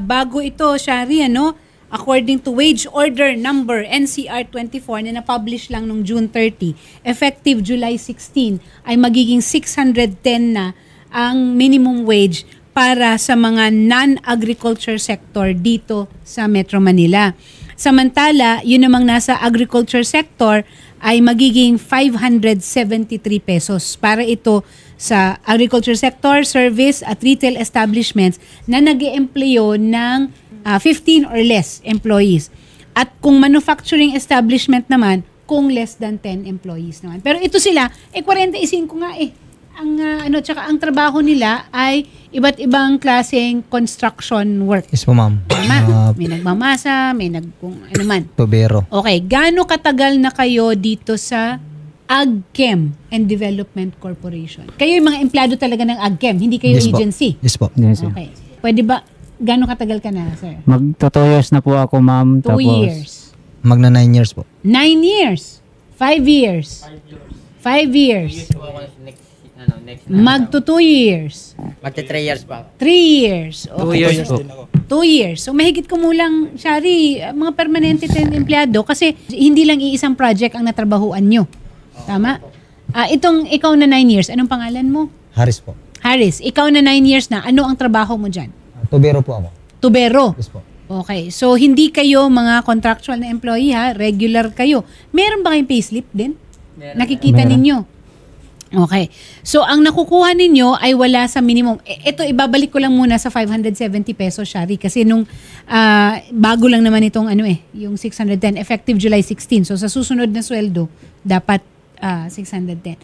bago ito, Shari, ano? According to Wage Order Number NCR 24 na na-publish lang noong June 30, effective July 16, ay magiging 610 na ang minimum wage para sa mga non-agriculture sector dito sa Metro Manila. Samantala, yun namang nasa agriculture sector ay magiging 573 pesos para ito sa agriculture sector, service at retail establishments na nag-e-employo ng 15 or less employees. At kung manufacturing establishment naman, kung less than 10 employees naman. Pero ito sila, 45 nga eh. Tsaka ang trabaho nila ay iba't ibang klaseng construction work. Yes po, ma'am. May nagmamasa, may kung ano man. Tubero. Okay, gaano katagal na kayo dito sa AgChem and Development Corporation? Kayo yung mga empleyado talaga ng AgChem, hindi kayo Yes, agency? Po. Yes po. Yes, Okay. Pwede ba, gaano katagal ka na, sir? Magto 2 years na po ako, ma'am. 2 years. Magna 9 years po. 9 years. 5 years. 5 years. Magto 2 years. Magto 3 years pa. 3 years. 2 Okay. years po. 2 years. So mahigit kumulang, Shari, mga permanente tayong empleyado kasi hindi lang iisang project ang natrabahuan nyo. Tama? Ikaw na 9 years, anong pangalan mo? Harris po. Harris, ikaw na 9 years na, ano ang trabaho mo dyan? Tubero po ako. Tubero? Yes po. Okay, so hindi kayo mga contractual na employee ha, regular kayo. Meron ba kayong payslip din? Nakikita ninyo? Okay. So, ang nakukuha ninyo ay wala sa minimum. Ito, ibabalik ko lang muna sa 570 pesos, Shari. Kasi nung bago lang naman itong yung 610, effective July 16. So, sa susunod na sweldo, dapat 610.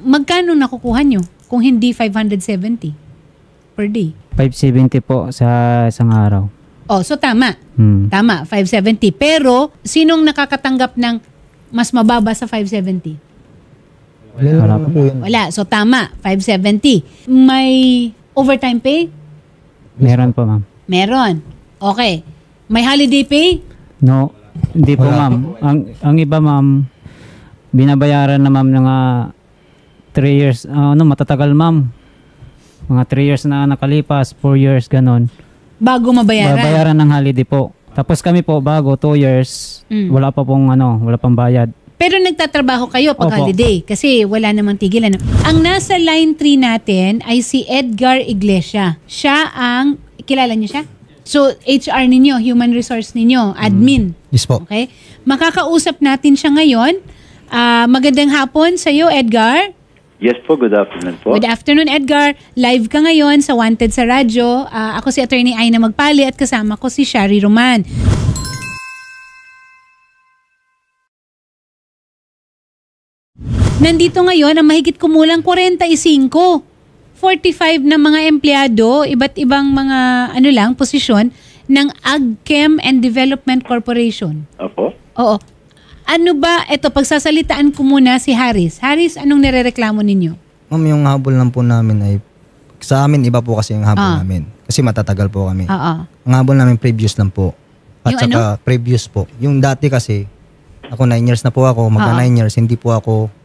Magkano nakukuha nyo kung hindi 570 per day? 570 po sa isang araw. Oh, so tama. Tama, 570. Pero, sinong nakakatanggap ng mas mababa sa 570? Wala po yun. Wala. So, tama. 570. May overtime pay? Meron po, ma'am. Meron. Okay. May holiday pay? No, hindi po, ma'am. Ang iba, ma'am, binabayaran na, ma'am, ng 3 years. Matatagal, ma'am. Mga 3 years na nakalipas, 4 years, ganon. Bago mabayaran? Babayaran ng holiday po. Tapos kami po, bago, 2 years, wala pa pong, wala pang bayad. Pero nagtatrabaho kayo pag Opo. holiday kasi wala namang tigilan. Ang nasa line 3 natin ay si Edgar Iglesia. Siya ang, kilala niyo siya? So, HR ninyo, human resource ninyo, admin. Yes po. Okay? Makakausap natin siya ngayon. Magandang hapon sa iyo, Edgar. Yes po, good afternoon po. Good afternoon, Edgar. Live ka ngayon sa Wanted sa Radyo. Ako si Attorney Aina Magpali at kasama ko si Shari Roman. Nandito ngayon ang mahigit kumulang 45 na mga empleyado, iba't ibang mga posisyon ng AgChem and Development Corporation. Opo. Oo. Ano ba, pagsasalitaan ko muna si Harris. Harris, anong nirereklamo ninyo? Ma'am, yung habol lang po namin ay, sa amin iba po kasi yung habol namin. Kasi matatagal po kami. Oo. Ang habol namin previous lang po. At Yung saka previous po. Yung dati kasi, ako 9 years na po ako, magka 9 years, hindi po ako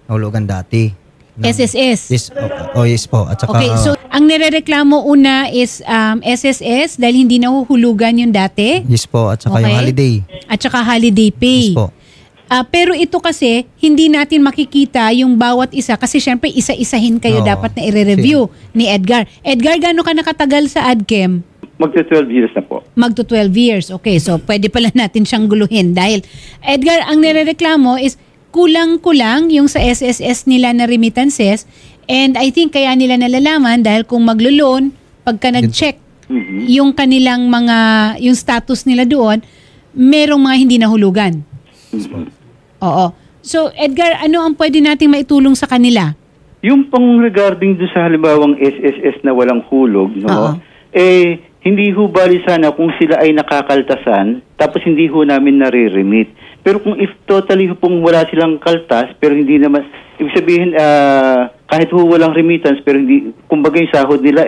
nahulugan dati. SSS. Yes, yes po. At saka, Okay, so ang nirereklamo una is SSS dahil hindi nahuhulugan yung dati. yes po. At saka Okay. yung holiday. At saka holiday pay. Yes po. Pero ito kasi, hindi natin makikita yung bawat isa kasi syempre isa-isahin kayo Oo. dapat na i-review ni Edgar. Edgar, gaano ka nakatagal sa AdChem? Magto 12 years na po. Magto 12 years. Okay, so pwede pala natin siyang guluhin dahil Edgar, ang nirereklamo is kulang-kulang yung sa SSS nila na remittances and I think kaya nila nalalaman dahil kung maglo-loan, pagka nag-check yung kanilang yung status nila doon, merong mga hindi nahulugan. Oo. So Edgar, ano ang pwede nating maitulong sa kanila? Yung pang regarding doon sa halimbawang SSS na walang hulog, no? Hindi ho bali sana kung sila ay nakakaltasan tapos hindi ho namin nare-remit. Pero kung if totally ho pong wala silang kaltas pero hindi naman, ibig sabihin kahit ho walang remittance pero hindi, kumbaga yung sahod nila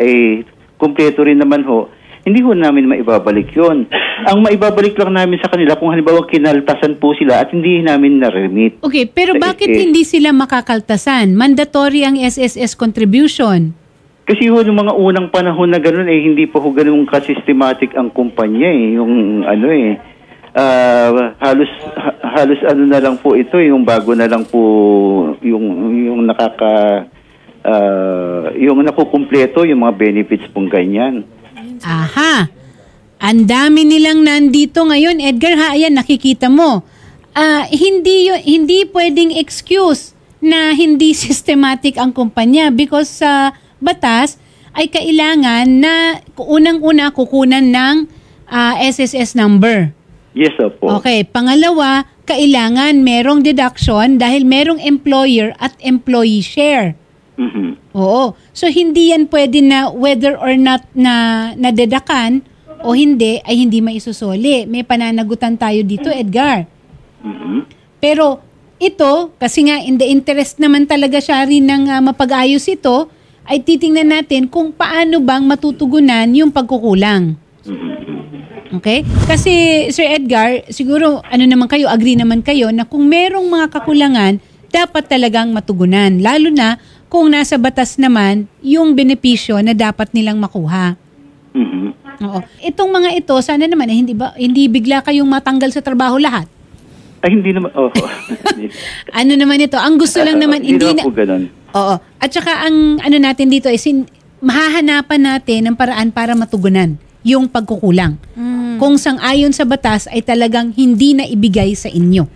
kumpleto rin naman ho, hindi ho namin maibabalik yon. Ang maibabalik lang namin sa kanila kung halimbawa kinaltasan po sila at hindi namin na-remit. Okay, pero bakit hindi sila makakaltasan? Mandatory ang SSS contribution. Kasi ho, nung mga unang panahon na gano'n, hindi pa ho ganun ka-systematic ang kumpanya yung halos ano na lang po ito, yung bago na lang po yung yung nakukumpleto, yung mga benefits pong ganyan. Aha. Ang dami nilang nandito ngayon, Edgar, ha? Ayan, nakikita mo. Hindi pwedeng excuse na hindi systematic ang kumpanya because sa batas ay kailangan na unang-una kukunan ng SSS number. Yes, opo. Okay. Pangalawa, kailangan merong deduction dahil merong employer at employee share. Mhm. Oo. So, hindi yan pwede na whether or not na nadedakan o hindi, ay hindi maisusoli. May pananagutan tayo dito, Edgar. Mhm. Pero ito, kasi nga in the interest naman talaga siya rin ng mapag-ayos ito, ay titingnan natin kung paano bang matutugunan yung pagkukulang. Okay? Kasi Sir Edgar, siguro agree naman kayo na kung merong mga kakulangan, dapat talagang matugunan. Lalo na kung nasa batas naman yung benepisyo na dapat nilang makuha. Mhm. Oo. Itong mga ito, sana naman hindi bigla kayong matanggal sa trabaho lahat. Ay, hindi naman. Oh. Ano naman ito? Ang gusto lang naman, hindi naman po ganun. Oo. At saka ang natin dito is mahahanapan natin ng paraan para matugunan yung pagkukulang. Kung sang-ayon sa batas ay talagang hindi na ibigay sa inyo.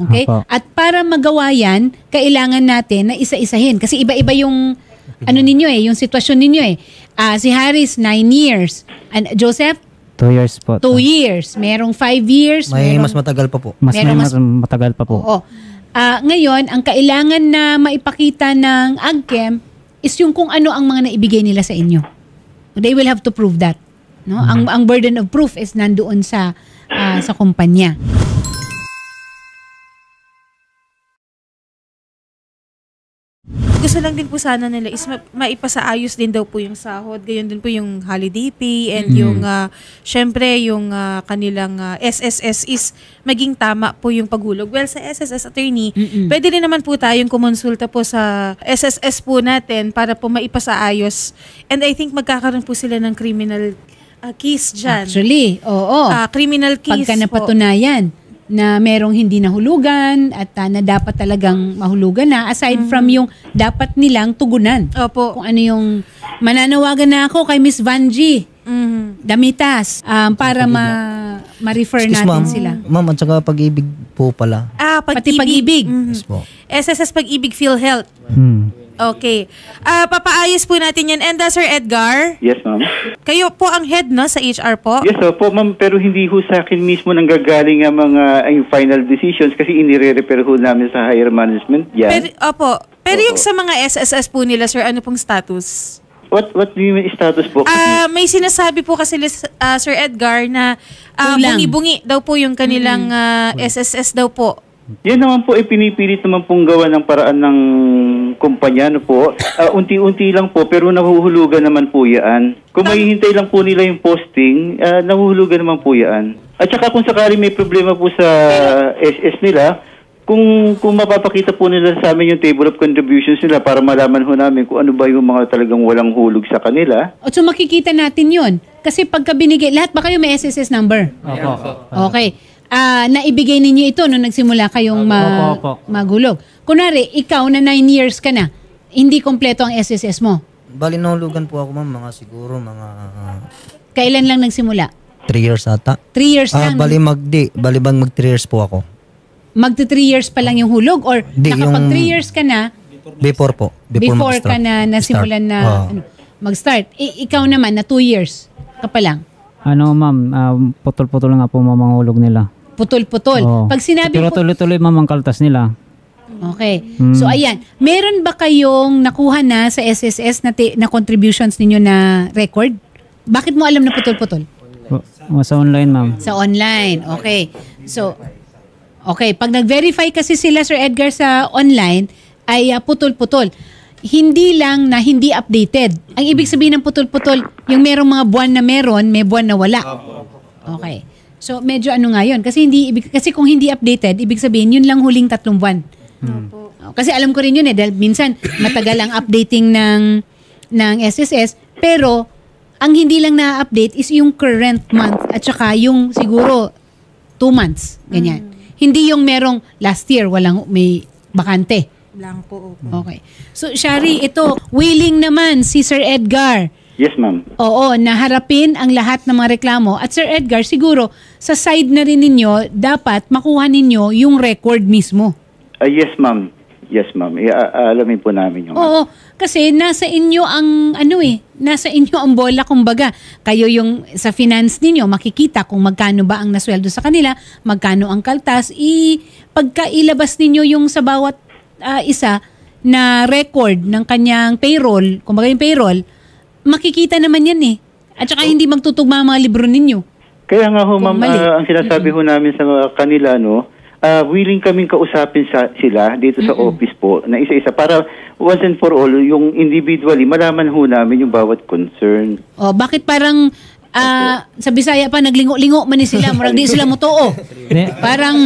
Okay? Opo. At para magawa yan, kailangan natin na isa-isahin. Kasi iba-iba yung ninyo yung sitwasyon ninyo si Harris, 9 years. And Joseph? 2 years po. 2 years. Merong 5 years. May merong, mas matagal pa po. Mas matagal pa po. Oo. Ngayon, ang kailangan na maipakita ng AgChem is yung kung ano ang mga naibigay nila sa inyo. They will have to prove that. No? Ang burden of proof is nandoon sa kumpanya. Gusto lang din po sana nila is maipasaayos din daw po yung sahod. Gayon din po yung holiday pay and yung syempre yung kanilang SSS is maging tama po yung paghulog. Well, sa SSS attorney, pwede rin naman po tayong kumonsulta po sa SSS po natin para po maipasaayos. And I think magkakaroon po sila ng criminal case dyan. Actually, oo. Criminal case Pagka napatunayan na merong hindi nahulugan at na dapat talagang mahulugan na aside from yung dapat nilang tugunan. Opo. Kung ano yung mananawagan na ako kay Miss Vanji Damitas para ma-refer Excuse, natin ma'am. sila. Ma'am, at saka pag-ibig po pala. Pati pag-ibig. Yes po. SSS Pag-ibig PhilHealth. Okay. Papaayos po natin yan. And Sir Edgar, Yes, ma'am. kayo po ang head no sa HR po? Yes, opo, ma'am. Pero hindi ho sa akin mismo nanggagaling ang mga final decisions kasi inire-refer ho namin sa higher management yan. Pero yung sa mga SSS po nila, sir, ano pong status? What do you mean status po? May sinasabi po kasi Sir Edgar na Kulang. bungi-bungi daw po yung kanilang SSS daw po. Yan naman po, pinipilit naman pong gawa ng paraan ng kumpanya, no po. Unti-unti lang po, pero nahuhulugan naman po yan. Kung mahihintay lang po nila yung posting, nahuhulugan naman po yan. At saka kung sakali may problema po sa SS nila, kung mapapakita po nila sa amin yung table of contributions nila para malaman ho namin kung ano ba yung mga talagang walang hulog sa kanila. O so makikita natin yun. Kasi pagka binigay, lahat ba kayo may SSS number? Opo. Okay. Naibigay ninyo ito nung nagsimula kayong Opo. magulog. Kunwari, ikaw na 9 years ka na, hindi kompleto ang SSS mo. Bali, nahulugan po ako, ma'am. Mga Kailan lang nagsimula? 3 years ata. 3 years lang. Bali, mag 3 years po ako. Magti 3 years pa lang yung hulog? Or Di, nakapag yung- 3 years ka na, Before po. before mag-start. ka na nasimulan na mag-start? Ikaw naman, na 2 years ka pa lang. Ma'am, putol-putol nga po mga hulog nila. Putol-putol. Oo. Pag sinabi Pero tuloy-tuloy ma'am ang kaltas nila. Okay. So ayan, meron ba kayong nakuha na sa SSS na contributions ninyo na record? Bakit mo alam na putol-putol? Sa online ma'am. Sa online. Okay. So, okay. Pag nag-verify kasi sila, Sir Edgar, sa online, ay putol-putol. Hindi lang na hindi updated. Ang ibig sabihin ng putol-putol, yung merong mga buwan na meron, may buwan na wala. Okay. So, medyo nga yun. Kasi kung hindi updated, ibig sabihin, yun lang huling 3 buwan. Kasi alam ko rin yun dahil minsan matagal ang updating ng ng SSS, pero ang hindi lang na-update is yung current month at saka yung siguro 2 months. Ganyan. Hindi yung merong last year, walang may bakante. Blanco. Okay. So, Shari, ito, willing naman si Sir Edgar. Yes, ma'am. Oo, naharapin ang lahat ng mga reklamo. At Sir Edgar, siguro, sa side na rin ninyo, dapat makuha ninyo yung record mismo. Yes, ma'am. Yes, ma'am. Alamin po namin yung... Oo, kasi nasa inyo ang, nasa inyo ang bola, kumbaga. Kayo yung sa finance ninyo, makikita kung magkano ba ang nasweldo sa kanila, magkano ang kaltas. Pagka ilabas ninyo yung sa bawat isa na record ng kanyang payroll, kumbaga yung payroll, makikita naman yan eh. At saka hindi magtutugma ang mga libro ninyo. Kaya nga ho, Kung ma'am, mali. ang sinasabi ho namin sa kanila, willing kaming kausapin sila dito sa office po na isa-isa para once and for all, yung individually, malaman ho namin yung bawat concern. O, bakit parang sa Bisaya pa naglingo-lingo man ni sila, murag di sila motoo. Parang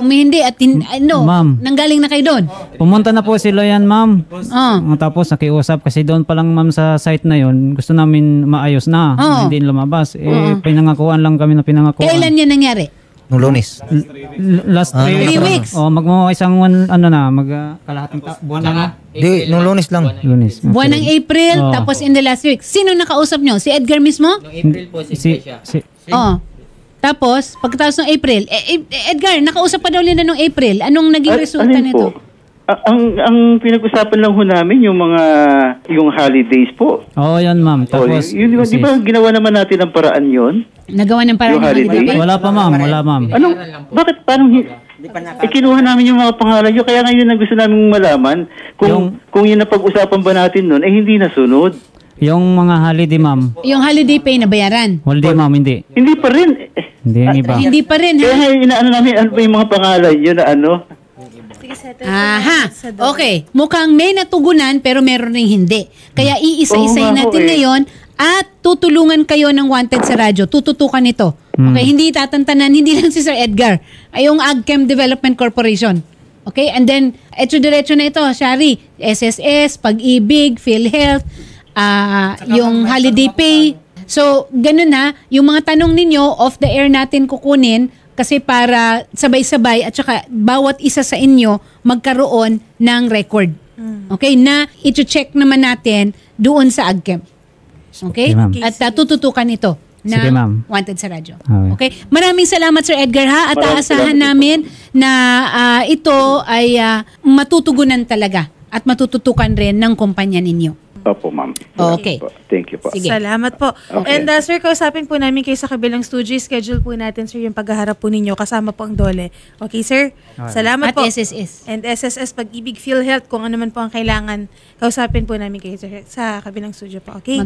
umihindi at Ma'am. nanggaling na kayo doon. Pumunta na po sila yan, ma'am. Oh. Tapos nakiusap kasi doon pa lang, ma'am, sa site na yon gusto namin maayos na. Oo. Hindi lumabas. Pinangakuan lang kami na pinangakuan. Kailan yan nangyari? Nung Lunes. Last 3 3 weeks. Oh, isang kalahating buwan na. Di, nung Lunes lang. Lunes. Buwan ng April, Oo. tapos in the last week. Sino nakausap nyo? Si Edgar mismo? Si, Oo. Tapos, pagkatapos ng April, Edgar, nakausap pa daw nila nung April. Anong naging resulta Alin nito? po? Ang pinag-usapan lang ho namin yung holidays po. Oo, yan, ma'am. Tapos, Di ba ginawa naman natin ang paraan yon? Nagawa ng parang Yung holiday? wala pa, ma'am. Wala, ma'am. Bakit parang kinuha namin yung mga pangalan nyo, kaya ngayon ang gusto namin malaman kung yung napag-usapan ba natin nun, hindi nasunod. Yung mga holiday, ma'am. Yung holiday pay na bayaran. Holiday, ma'am, hindi. Hindi pa rin. Hindi yung iba. Hindi pa rin, Kaya ha? nga inaano namin, ano ba yung mga pangalan nyo na ano? Sige, settle Aha. sa doon. Okay. Mukhang may natugunan pero meron ring hindi. Kaya iisa-isayin Oo nga natin ho, ngayon at tutulungan kayo ng Wanted sa radyo. Tututukan ito. Okay? Hindi tatantanan, hindi lang si Sir Edgar. Ay yung AgChem Development Corporation. Okay? And then, diretso na ito, Shari. SSS, Pag-ibig, PhilHealth, yung holiday pay. So, ganun ha. Yung mga tanong ninyo, off the air natin kukunin kasi para sabay-sabay at saka bawat isa sa inyo magkaroon ng record. Okay? Na i-check naman natin doon sa AgChem. Okay? Okay, ma'am. At tututukan ito na Sige, ma'am. Wanted sa radyo. Okay. Okay? Maraming salamat, Sir Edgar, ha? At Maraming aasahan salamat namin na ito ay matutugunan talaga at matututukan rin ng kumpanya ninyo. Opo, ma'am. Okay. Thank you po. Sige. Salamat po. Okay. And sir, kausapin po namin kayo sa kabilang studio. Schedule po natin, sir, yung paghaharap po ninyo kasama po ang Dole. Okay, sir? Salamat At po. SSS. And SSS, Pag-ibig, PhilHealth, kung ano man po ang kailangan, kausapin po namin kayo, sir, sa kabilang studio po. Okay?